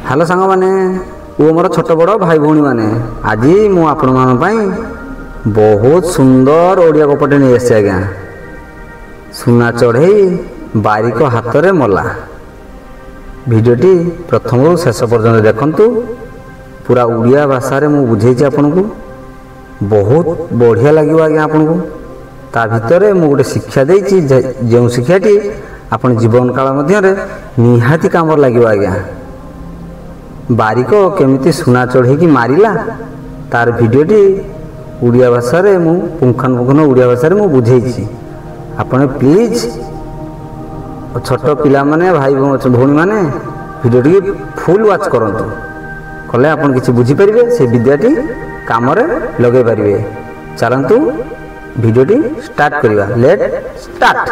Hello सांग मैंने वो मोर छोट बड़ भाई भौणी मैंने आज मु आपण बहुत सुंदर ओडिया गपटे नहीं आसी आज्ञा सुना चढ़ई बारिक हाथ रे मला। भिडियोटी प्रथम शेष पर्यंत देखंतु पूरा उड़िया भाषा रे मु बुझेछि आपन को बहुत बढ़िया लगे आज्ञा आपन को ता भितर मु गोटे शिक्षा देछि जो शिक्षाटी आपन जीवन काल मध्य रे निहाती काम लगे आज्ञा। बारिक केमिति सुना चढ़े कि मारिला तार भिडियोटी उड़िया भाषा रे मु पुंखानुपुंखन उड़िया भाषा रे मु बुझेछि आपण प्लीज छोट पिला माने भाई भौणी माने भिडियोटी फुल वाच करंतु कले आपण किछि बुझी परिबे से विद्याटी काम रे लगे परिबे। चलंतु भिडियोटी स्टार्ट करिवा let start.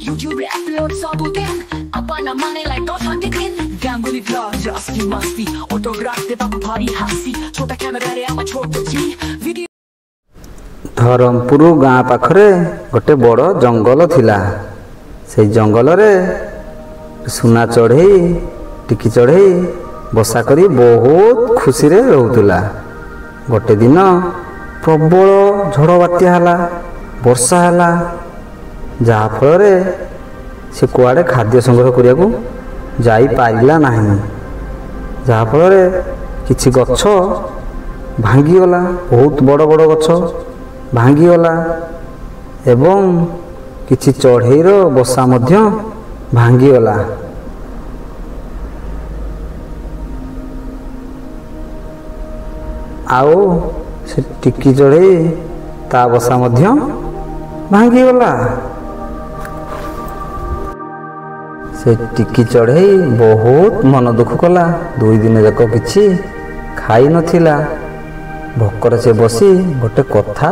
YouTube upload sabutin apa namanya like kau sandikin gangguli vlog aski masti autograph de babu bhari hasi chota camera re ama chota chi video Dharampur गाँ पाखरे गोटे बड़ जंगल थिला। से जंगल रे सुना चढ़ई टिकी चढ़ई बसा करी बहुत खुशी रे रहउतला। गोटे दिन प्रबल झड़ बात्या हला वर्षा हला जहा फल से कुआड़े खाद्य संग्रह करिया को जाई पारिला नाही जहा फल किछि गछ भांगी गला बहुत बड़ बड़ गछ भांगी गला एवं किछि चढ़ईर बसा मध्य भांगी गला। आओ से टिकी चढ़ई ता बसा मध्य भांगी गला। से टिकी चढ़ई बहुत मन दुख कला। 2 दिन जाक किछि खाई नथिला भोकर से बसी गोटे कथा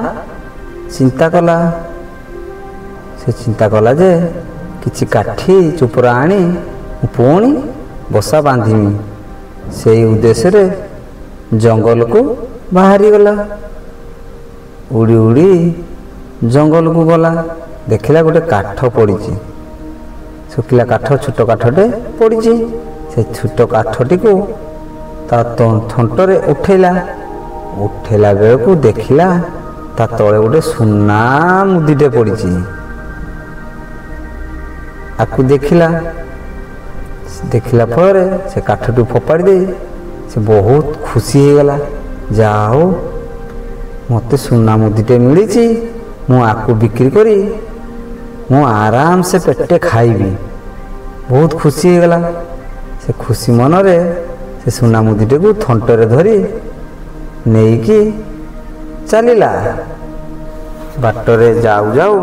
चिंता कला। से चिंता कला जे किछि काठी चुपरा आनी पुणी बसा बांधिमी से उद्देश्य रे जंगल को बाहरी गला। उड़ी उड़ी जंगल को गला देखिला गोटे काठ पड़ी सुखिला काठ छोट काठटे पड़ी से छोट काठटी को ता थंटरे उठेला बेलू देखिला ता तले गोटे सुना मुदीटे पड़ी आकु देखिला फल से काठटू फोपाड़ी दे से बहुत खुशी हो गला। जाओ मते सुना मुदीटे मिली मु आकु बिक्री करी मु आराम से पेटे खाइबी बहुत खुशी हो गला। से खुशी मन रे से सुना मुदीटे को थंटरे धरी नहीं कि चलिला। बाटरे जाऊ जाऊ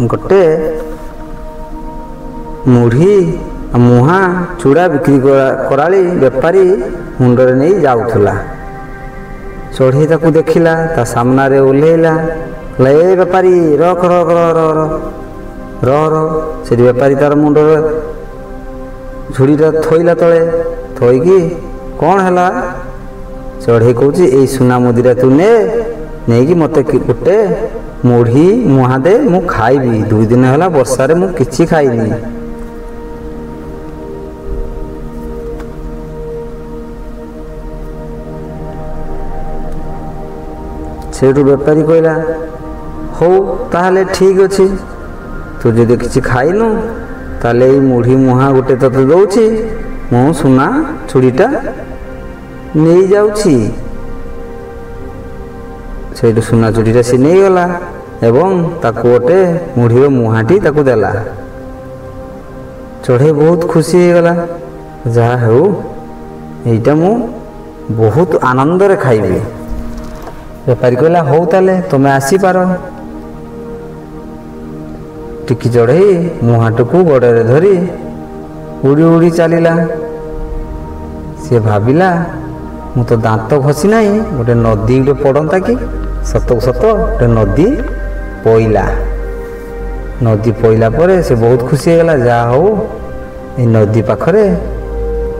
गोटे मुढ़ी मुहा चूड़ा बिक्री कराली बेपारी मुंडरे नहीं जाऊला। चढ़ई ताकू देखिला ता सामना रे ओल्हेला ले बेपारी रख रख रह से बेपारी तार मुंडरे झुड़ीटा थोइला तले थोइकी कौन हैला चढ़ई कहूँ ए सुना मुदीरा तू नहीं कि मते गोटे मुढ़ी मुहा दे मु खाइबी 2 दिन है वर्षा रे मु किछि खाइनी। सेठू बेपारी कहला हो ताहले ठीक अच्छी तू जदि किछि खाइनु ताले मुढ़ी मुहा गोटे तते दउछि मु सुना चूड़ीटा नहीं जाउछि। सेठू सुना चूड़ीटा से नहीं गला एवं ताकू गोटे मुढ़ीर मुहाटी ताकू देला। चढ़ई बहुत खुशी हो गला जहा हो एटा मु बहुत आनंद रे खाइबी। बेपारी कहला हो ताले तुम आसी पार। टिकी चढ़ई मुहाटू गोड़े धरी उड़ी उड़ी चलिला। सी भाविला मु तो दांत घसी ना गोटे नदी गोटे पड़ता कि सत सत गोटे नदी पईला। नदी पईला पर से बहुत खुशी होगा जहा हो ये नदी पाखरे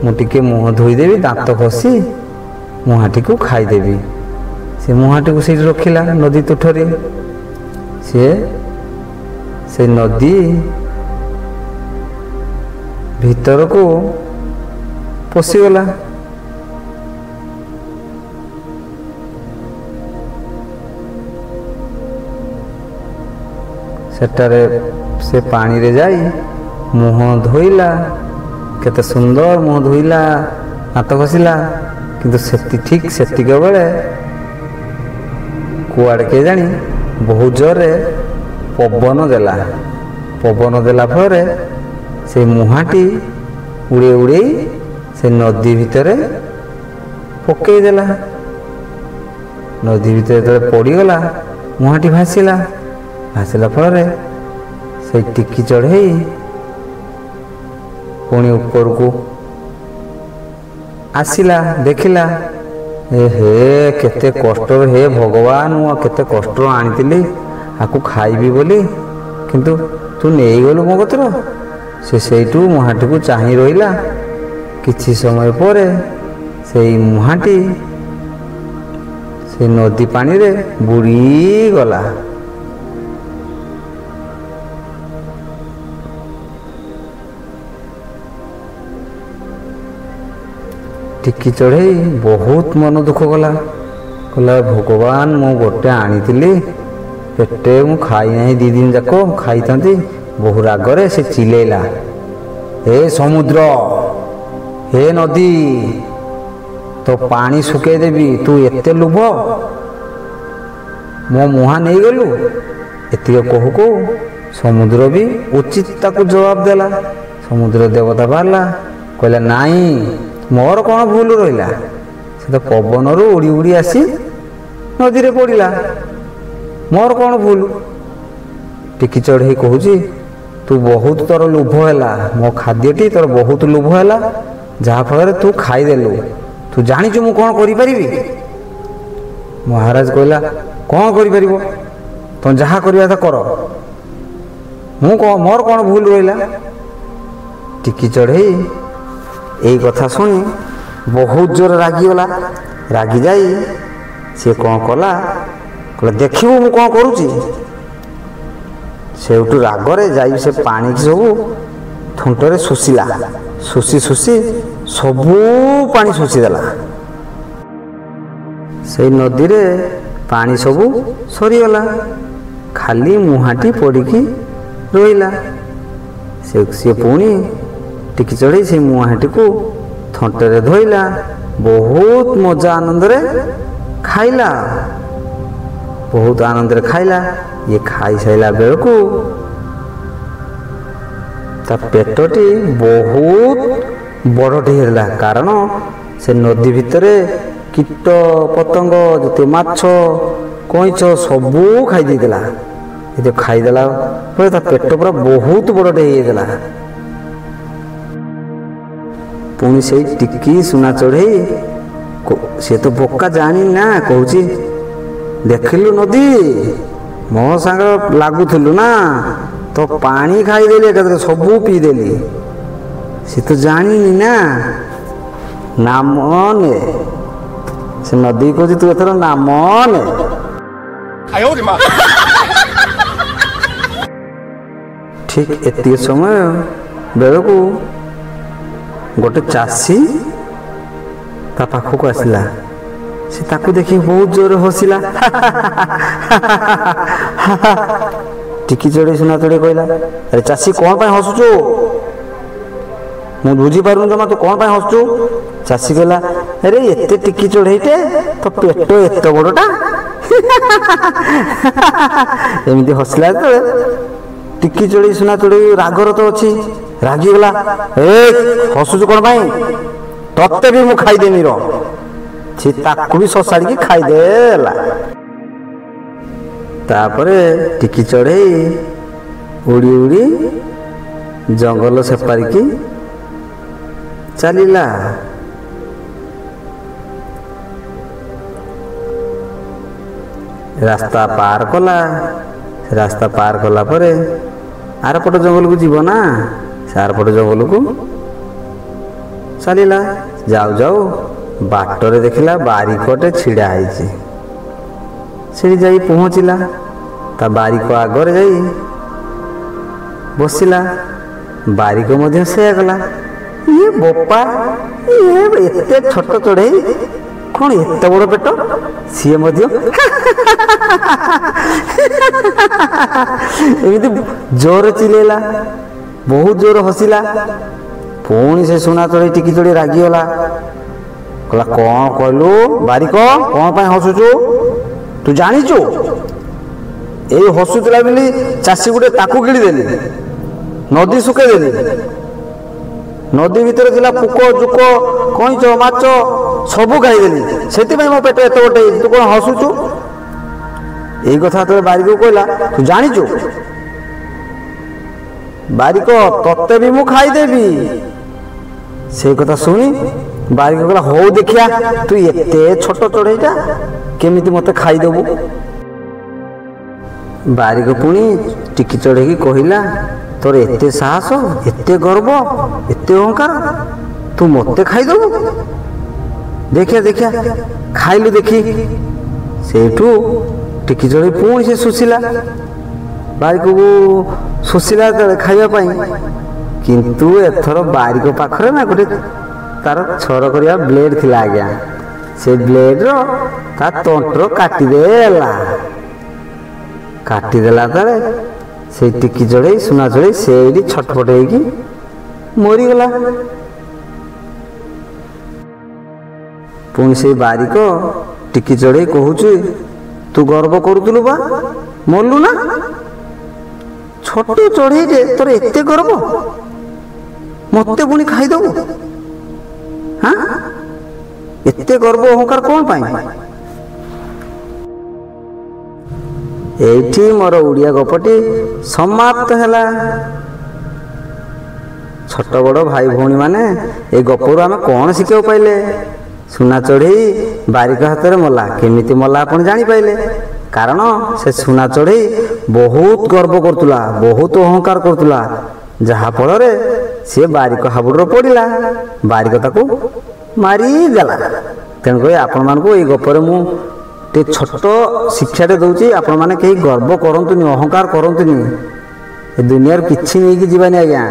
मुझे मुह धोईदेवी दांत घसी मुहाटी को खाईदेवी। से मुहाटी को सीट रखिला नदी तुठरी सी ସେ ନଦୀ ଭିତରକୁ ପଶିଗଲା। ସେଠାରେ ସେ ପାଣିରେ ଯାଇ ମୁହଁ ଧୋଇଲା। କେତେ ସୁନ୍ଦର ମୁହଁ ଧୋଇଲା, ହାତ ଘଷିଲା। କିନ୍ତୁ ଠିକ୍ ସେତିକ ବେଳେ କୁଆଡ଼େ କେଜାଣି ବହୁତ ଜୋରରେ ପବନ ଦେଲା। ପବନ ଦେଲା ଫଳରେ ସେ ମୁହାଁଟି ଉଡ଼େଇ ଉଡ଼େଇ ସେ ନଦୀ ଭିତରେ ପକେଇ ଦେଲା। ନଦୀ ଭିତରେ ଯେତେବେଳେ ପଡ଼ିଗଲା ମୁହାଁଟି ଭାସିଲା। ଭାସିଲା ଫଳରେ ସେ ଟିକି ଚଢ଼େଇ ପୁଣି ଉପରକୁ ଆସିଲା। ଦେଖିଲା, ହେ କେତେ କଷ୍ଟରେ, ହେ ଭଗବାନ, ମୁଁ କେତେ କଷ୍ଟରେ ଆଣିଥିଲି ଆକୁ ଖାଇବି ବୋଲି, କିନ୍ତୁ ତୁ ନେଇଗଲୁ ମୋ କତିର। ସେ ସେଇଠୁ ମୁହାଁଟିକୁ ଚାହିଁ ରହିଲା। କିଛି ସମୟ ପରେ ସେଇ ମୁହାଁଟି ସେ ନଦୀ ପାଣିରେ ବୁଡ଼ିଗଲା। ଟିକି ଚଢ଼େଇ ବହୁତ ମନ ଦୁଃଖ କଲା। କହିଲା, ଭଗବାନ, ମୁଁ ଗୋଟେ ଆଣିଥିଲି, ପେଟେ ମୁଁ ଖାଇ ନାହିଁ, 2 ଦିନ ଯାକ ଖାଇଥାନ୍ତି। ବହୁ ରାଗରେ ସେ ଚିଲେଇଲା, ହେ ସମୁଦ୍ର, ହେ ନଦୀ, ତୋ ପାଣି ଶୁଖେଇ ଦେବି, ତୁ ଏତେ ଲୋଭ, ମୋ ମୁହାଁ ନେଇଗଲୁ। ଏତିକ କହୁ କହୁ ସମୁଦ୍ର ବି ଉଚିତ ତାକୁ ଜବାବ ଦେଲା। ସମୁଦ୍ର ଦେବତା ବାହାରିଲା, କହିଲା, ନାଇଁ, ମୋର କ'ଣ ଭୁଲ ରହିଲା? ସେ ତ ପବନରୁ ଉଡ଼ି ଉଡ଼ି ଆସି ନଦୀରେ ପଡ଼ିଲା, ମୋର କ'ଣ ଭୁଲ? ଟିକି ଚଢ଼େଇ କହୁଛି, ତୁ ବହୁତ, ତୋର ଲୋଭ ହେଲା, ମୋ ଖାଦ୍ୟଟି ତୋର ବହୁତ ଲୋଭ ହେଲା, ଯାହାଫଳରେ ତୁ ଖାଇଦେଲୁ। ତୁ ଜାଣିଛୁ ମୁଁ କ'ଣ କରିପାରିବି? ମହାରାଜ କହିଲା, କ'ଣ କରିପାରିବ? ତମେ ଯାହା କରିବା କଥା କର, ମୋର କ'ଣ ଭୁଲ ରହିଲା? ଟିକି ଚଢ଼େଇ ଏଇ କଥା ଶୁଣି ବହୁତ ଜୋର ରାଗିଗଲା। ରାଗି ଯାଇ ସିଏ କ'ଣ କଲା, କହିଲା, ଦେଖିବୁ ମୁଁ କ'ଣ କରୁଛି। ସେଇଠୁ ରାଗରେ ଯାଇ ସେ ପାଣିକି ସବୁ ଥଣ୍ଟରେ ଶୋଷିଲା। ଶୋଷି ଶୋଷି ସବୁ ପାଣି ଶୋଷିଦେଲା। ସେଇ ନଦୀରେ ପାଣି ସବୁ ସରିଗଲା, ଖାଲି ମୁହାଁଟି ପଡ଼ିକି ରହିଲା। ସିଏ ପୁଣି ଟିକି ଚଢ଼େଇ ସେ ମୁହାଁଟିକୁ ଥଣ୍ଟରେ ଧୋଇଲା। ବହୁତ ମଜା ଆନନ୍ଦରେ ଖାଇଲା। ବହୁତ ଆନନ୍ଦରେ ଖାଇଲା। ଇଏ ଖାଇସାରିଲା ବେଳକୁ ତା ପେଟଟି ବହୁତ ବଡ଼ଟି ହେଲା। କାରଣ ସେ ନଦୀ ଭିତରେ କୀଟ ପତଙ୍ଗ, ଯେତେ ମାଛ, କଇଁଛ ସବୁ ଖାଇ ଦେଇଥିଲା। ଏତେ ଖାଇଦେଲା ପରେ ତା ପେଟ ପୁରା ବହୁତ ବଡ଼ଟେ ହେଇଯାଇଥିଲା। ପୁଣି ସେଇ ଟିକି ସୁନା ଚଢ଼େଇ, ସେ ତ ବୋକା ଜାଣି ନା, କହୁଛି, ଦେଖିଲୁ ନଦୀ, ମୋ ସାଙ୍ଗ ଲାଗୁଥିଲୁ ନା, ତ ପାଣି ଖାଇଦେଲି, ଏକାଥରେ ସବୁ ପିଇଦେଲି। ସେ ତ ଜାଣିନି ନା, ନାମ ନେ। ସେ ନଦୀ କହୁଛି, ତୁ ଏଥର ନାମ ନେ। ଠିକ୍ ଏତିକି ସମୟ ବେଳକୁ ଗୋଟେ ଚାଷୀ ତା ପାଖକୁ ଆସିଲା। ସେ ତାକୁ ଦେଖି ବହୁତ ଜୋରରେ ହସିଲା। ଟିକି ଚଢ଼େଇ ସୁନା ଚଢ଼େଇ କହିଲା, ଆରେ ଚାଷୀ, କ'ଣ ପାଇଁ ହସୁଛୁ? ମୁଁ ବୁଝିପାରୁନି ଜମା, ତୁ କ'ଣ ପାଇଁ ହସୁଛୁ? ଚାଷୀ କହିଲା, ଆରେ ଏତେ ଟିକି ଚଢ଼େଇଟେ, ତ ପେଟ ଏତେ ବଡ଼ଟା। ଏମିତି ହସିଲା ଯେତେବେଳେ ଟିକି ଚଢ଼େଇ ସୁନା ଚଢ଼େଇ ରାଗର ତ ଅଛି, ରାଗିଗଲା, ହସୁଛୁ କ'ଣ ପାଇଁ? ତତେ ବି ମୁଁ ଖାଇଦେମି ର। ସେ ତାକୁ ବି ସସାଡ଼ିକି ଖାଇଦେଲା। ତାପରେ ଟିକି ଚଢ଼େଇ ଉଡ଼ି ଉଡ଼ି ଜଙ୍ଗଲ ସେପାରିକି ଚାଲିଲା। ରାସ୍ତା ପାର କଲା। ରାସ୍ତା ପାର କଲା ପରେ ଆରପଟ ଜଙ୍ଗଲକୁ ଯିବ ନା, ସେ ଆରପଟ ଜଙ୍ଗଲକୁ ଚାଲିଲା। ଯାଉ ଯାଉ ବାଟରେ ଦେଖିଲା ବାରିକଟେ ଛିଡ଼ା ହେଇଛି। ସେଠି ଯାଇ ପହଞ୍ଚିଲା। ତା ବାରିକ ଆଗରେ ଯାଇ ବସିଲା। ବାରିକ ମଧ୍ୟ ସେଇଆ କଲା। ଇଏ ବୋପା, ଇଏ ଏତେ ଛୋଟ ଚଢ଼େଇ, କ'ଣ ଏତେ ବଡ଼ ପେଟ? ସିଏ ମଧ୍ୟ ଏମିତି ଜୋରରେ ଚିଲେଇଲା, ବହୁତ ଜୋର ହସିଲା। ପୁଣି ସେ ସୁନା ଚଢ଼େଇ ଟିକି ଚଢ଼େଇ ରାଗିଗଲା, କହିଲା କ'ଣ କହିଲୁ ବାରିକ, କ'ଣ ପାଇଁ ହସୁଛୁ? ତୁ ଜାଣିଛୁ ଏଇ ହସୁଥିଲା ବୋଲି ଚାଷୀ ଗୋଟେ ତାକୁ ଗିଳିଦେଲି, ନଦୀ ଶୁଖେଇଦେଲି, ନଦୀ ଭିତରେ ଥିଲା ପୋକ ଜୋକ କଇଁଚ ମାଛ ସବୁ ଖାଇଦେଲି, ସେଥିପାଇଁ ମୋ ପେଟ ଏତେ ଗୋଟେ ହେଇଛି, ତୁ କ'ଣ ହସୁଛୁ? ଏଇ କଥା ଯେତେବେଳେ ବାରିକକୁ କହିଲା, ତୁ ଜାଣିଛୁ ବାରିକ ତତେ ବି ମୁଁ ଖାଇଦେବି। ସେଇ କଥା ଶୁଣି ବାରିକ କହିଲା, ହଉ ଦେଖିଆ ତୁ ଏତେ ଛୋଟ ଚଢ଼େଇଟା କେମିତି ମତେ ଖାଇଦେବୁ। ବାରିକ ପୁଣି ଟିକି ଚଢ଼େଇକି କହିଲା, ତୋର ଏତେ ସାହସ, ଏତେ ଗର୍ବ, ଏତେ ଅହଙ୍କାର, ତୁ ମତେ ଖାଇଦେବୁ? ଦେଖିଆ ଦେଖିଆ ଖାଇଲୁ ଦେଖି। ସେଇଠୁ ଟିକି ଚଢ଼େଇ ପୁଣି ସେ ଶୋଷିଲା, ବାରିକକୁ ଶୋଷିଲା ଯେତେବେଳେ ଖାଇବା ପାଇଁ। କିନ୍ତୁ ଏଥର ବାରିକ ପାଖରେ ନା ଗୋଟେ ତାର ଛର କରିବା ବ୍ଲେଡ୍ ଥିଲା ଆଜ୍ଞା। ସେ ବ୍ଲେଡ୍ର ତା ତଣ୍ଟର କାଟିଦେଲା। କାଟିଦେଲା ତଳେ ସେଇ ଟିକି ଚଢ଼େଇ ସୁନା ଚଢ଼େଇ ସେଇଠି ଛଟପଟ ହେଇକି ମରିଗଲା। ପୁଣି ସେଇ ବାରିକ ଟିକି ଚଢ଼େଇ କହୁଛି, ତୁ ଗର୍ବ କରୁଥିଲୁ ବା, ମଲୁ ନା? ଛୋଟ ଚଢ଼େଇଟେ ତୋର ଏତେ ଗର୍ବ, ମତେ ପୁଣି ଖାଇଦବୁ? ହଁ, ଏତେ ଗର୍ବ ଅହଙ୍କାର କ'ଣ ପାଇଁ? ଏଇଠି ମୋର ଓଡ଼ିଆ ଗପଟି ସମାପ୍ତ ହେଲା। ଛୋଟ ବଡ଼ ଭାଇ ଭଉଣୀମାନେ ଏଇ ଗପରୁ ଆମେ କ'ଣ ଶିଖିବାକୁ ପାଇଲେ? ସୁନା ଚଢ଼େଇ ବାରିକ ହାତରେ ମଲା, କେମିତି ମଲା ଆପଣ ଜାଣିପାରିଲେ। କାରଣ ସେ ସୁନା ଚଢ଼େଇ ବହୁତ ଗର୍ବ କରୁଥିଲା, ବହୁତ ଅହଙ୍କାର କରୁଥିଲା, ଯାହାଫଳରେ ସିଏ ବାରିକ ହାବୁଡ଼ରେ ପଡ଼ିଲା, ବାରିକ ତାକୁ ମାରିଦେଲା। ତେଣୁକରି ଆପଣମାନଙ୍କୁ ଏଇ ଗପରେ ମୁଁ ଟିକେ ଛୋଟ ଶିକ୍ଷାଟେ ଦେଉଛି, ଆପଣମାନେ କେହି ଗର୍ବ କରନ୍ତୁନି, ଅହଙ୍କାର କରନ୍ତୁନି, ଏ ଦୁନିଆରୁ କିଛି ନେଇକି ଯିବାନି ଆଜ୍ଞା।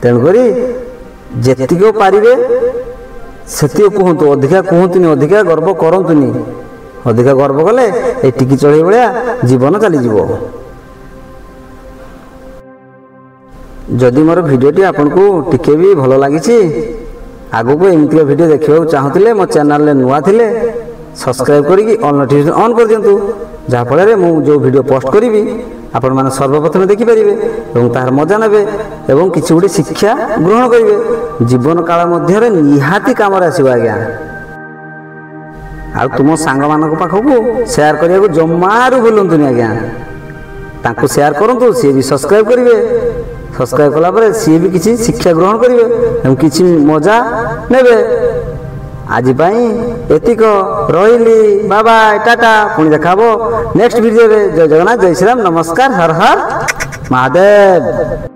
ତେଣୁକରି ଯେତିକି ପାରିବେ ସେତିକି କୁହନ୍ତୁ, ଅଧିକା କୁହନ୍ତୁନି, ଅଧିକା ଗର୍ବ କରନ୍ତୁନି। ଅଧିକା ଗର୍ବ କଲେ ଏ ଟିକି ଚଢ଼େଇ ଭଳିଆ ଜୀବନ ଚାଲିଯିବ। ଯଦି ମୋର ଭିଡ଼ିଓଟି ଆପଣଙ୍କୁ ଟିକେ ବି ଭଲ ଲାଗିଛି, ଆଗକୁ ଏମିତିକା ଭିଡ଼ିଓ ଦେଖିବାକୁ ଚାହୁଁଥିଲେ, ମୋ ଚ୍ୟାନେଲରେ ନୂଆ ଥିଲେ ସବସ୍କ୍ରାଇବ୍ କରିକି ଅଲ୍ ନୋଟିଫିକେସନ୍ ଅନ୍ କରିଦିଅନ୍ତୁ, ଯାହାଫଳରେ ମୁଁ ଯେଉଁ ଭିଡ଼ିଓ ପୋଷ୍ଟ କରିବି ଆପଣମାନେ ସର୍ବପ୍ରଥମେ ଦେଖିପାରିବେ ଏବଂ ତାହାର ମଜା ନେବେ ଏବଂ କିଛି ଗୋଟେ ଶିକ୍ଷା ଗ୍ରହଣ କରିବେ। ଜୀବନ କାଳ ମଧ୍ୟରେ ନିହାତି କାମରେ ଆସିବ ଆଜ୍ଞା। ଆଉ ତୁମ ସାଙ୍ଗମାନଙ୍କ ପାଖକୁ ସେୟାର କରିବାକୁ ଜମାରୁ ଭୁଲନ୍ତୁନି ଆଜ୍ଞା। ତାଙ୍କୁ ସେୟାର କରନ୍ତୁ, ସିଏ ବି ସବସ୍କ୍ରାଇବ୍ କରିବେ। ସବସ୍କ୍ରାଇବ୍ କଲା ପରେ ସିଏ ବି କିଛି ଶିକ୍ଷା ଗ୍ରହଣ କରିବେ ଏବଂ କିଛି ମଜା ନେବେ। ଆଜି ପାଇଁ ଏତିକ, ରହିଲି, ବାଏ ବାଏ, ଟାଟା। ପୁଣି ଦେଖା ହବ ନେକ୍ସଟ ଭିଡ଼ିଓରେ। ଜୟ ଜଗନ୍ନାଥ, ଜୟ ଶ୍ରୀରାମ, ନମସ୍କାର, ହର ହର ମହାଦେବ।